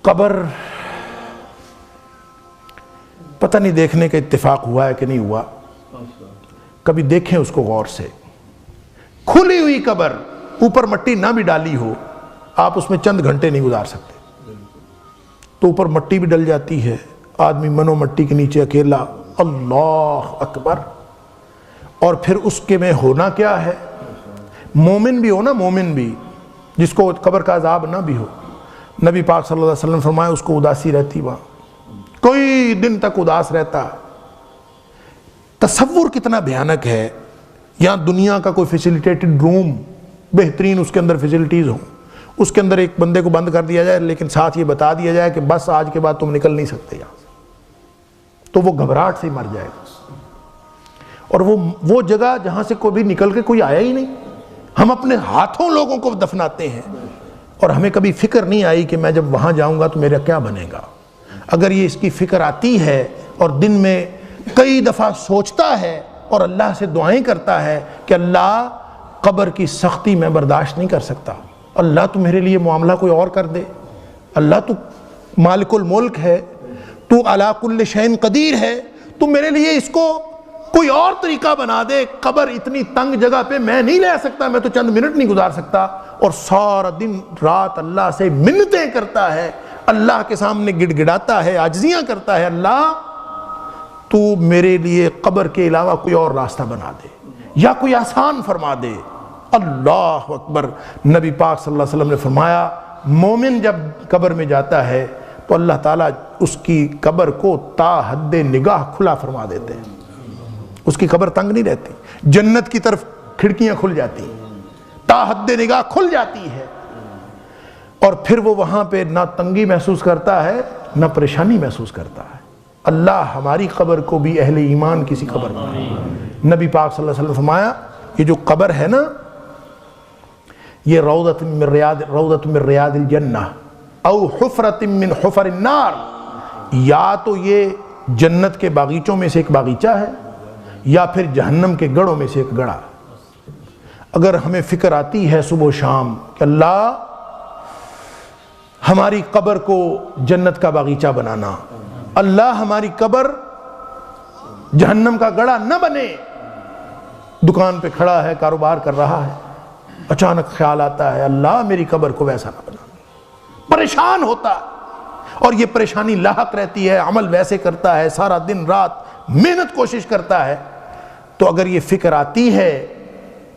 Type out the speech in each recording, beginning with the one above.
قبر پتہ نہیں دیکھنے کا اتفاق ہوا ہے کہ نہیں ہوا، کبھی دیکھیں اس کو غور سے. کھلی ہوئی قبر، اوپر مٹی نہ بھی ڈالی ہو، آپ اس میں چند گھنٹے نہیں گزار سکتے. تو اوپر مٹی بھی ڈل جاتی ہے، آدمی منو مٹی کے نیچے اکیلا، اللہ اکبر. اور پھر اس کے میں ہونا کیا ہے، مومن بھی ہو نا، مومن بھی جس کو قبر کا عذاب نہ بھی ہو، نبی پاک صلی اللہ علیہ وسلم فرمایا اس کو اداسی رہتی، وہاں کوئی دن تک اداس رہتا. تصور کتنا بھیانک ہے. یہاں دنیا کا کوئی فیسیلیٹیٹڈ روم، بہترین اس کے اندر فیسلٹیز ہوں، اس کے اندر ایک بندے کو بند کر دیا جائے، لیکن ساتھ یہ بتا دیا جائے کہ بس آج کے بعد تم نکل نہیں سکتے یہاں سے، تو وہ گھبراہٹ سے ہی مر جائے گا. اور وہ جگہ جہاں سے کوئی بھی نکل کے کوئی آیا ہی نہیں. ہم اپنے ہاتھوں لوگوں کو دفناتے ہیں، اور ہمیں کبھی فکر نہیں آئی کہ میں جب وہاں جاؤں گا تو میرا کیا بنے گا. اگر یہ اس کی فکر آتی ہے اور دن میں کئی دفعہ سوچتا ہے اور اللہ سے دعائیں کرتا ہے کہ اللہ قبر کی سختی میں برداشت نہیں کر سکتا، اللہ تو میرے لیے معاملہ کوئی اور کر دے، اللہ تو مالک الملک ہے، تو علی کل شیء قدیر ہے، تو میرے لیے اس کو کوئی اور طریقہ بنا دے. قبر اتنی تنگ جگہ پہ میں نہیں لے سکتا، میں تو چند منٹ نہیں گزار سکتا. اور سارا دن رات اللہ سے منتیں کرتا ہے، اللہ کے سامنے گڑ گڑاتا ہے، عاجزیاں کرتا ہے، اللہ تو میرے لیے قبر کے علاوہ کوئی اور راستہ بنا دے یا کوئی آسان فرما دے. اللہ اکبر. نبی پاک صلی اللہ علیہ وسلم نے فرمایا مومن جب قبر میں جاتا ہے تو اللہ تعالیٰ اس کی قبر کو تا حد نگاہ کھلا فرما دیتے ہیں. اس کی قبر تنگ نہیں رہتی، جنت کی طرف کھڑکیاں کھل جاتی ہیں، تا حد نگاہ کھل جاتی ہے. اور پھر وہ وہاں پہ نہ تنگی محسوس کرتا ہے نہ پریشانی محسوس کرتا ہے. اللہ ہماری قبر کو بھی اہل ایمان کسی قبر بنائے. نبی پاک صلی اللہ علیہ وسلم فرمایا یہ جو قبر ہے نا، یہ روضۃ من ریاض الجنہ او حفرۃ من حفر النار، یا تو یہ جنت کے باغیچوں میں سے ایک باغیچہ ہے یا پھر جہنم کے گڑھوں میں سے ایک گڑھا. اگر ہمیں فکر آتی ہے صبح و شام کہ اللہ ہماری قبر کو جنت کا باغیچہ بنانا، اللہ ہماری قبر جہنم کا گڑھا نہ بنے. دکان پہ کھڑا ہے، کاروبار کر رہا ہے، اچانک خیال آتا ہے اللہ میری قبر کو ویسا نہ بنا. پریشان ہوتا ہے، اور یہ پریشانی لاحق رہتی ہے، عمل ویسے کرتا ہے، سارا دن رات محنت کوشش کرتا ہے. تو اگر یہ فکر آتی ہے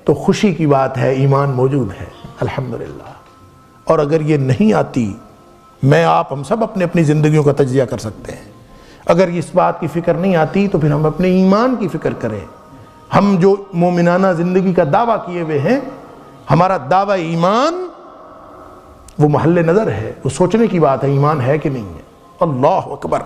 تو خوشی کی بات ہے، ایمان موجود ہے الحمدللہ. اور اگر یہ نہیں آتی، میں آپ ہم سب اپنی زندگیوں کا تجزیہ کر سکتے ہیں. اگر اس بات کی فکر نہیں آتی تو پھر ہم اپنے ایمان کی فکر کریں. ہم جو مومنانہ زندگی کا دعویٰ کیے ہوئے ہیں، ہمارا دعویٰ ایمان وہ محل نظر ہے، وہ سوچنے کی بات ہے ایمان ہے کہ نہیں ہے. اللہ اکبر.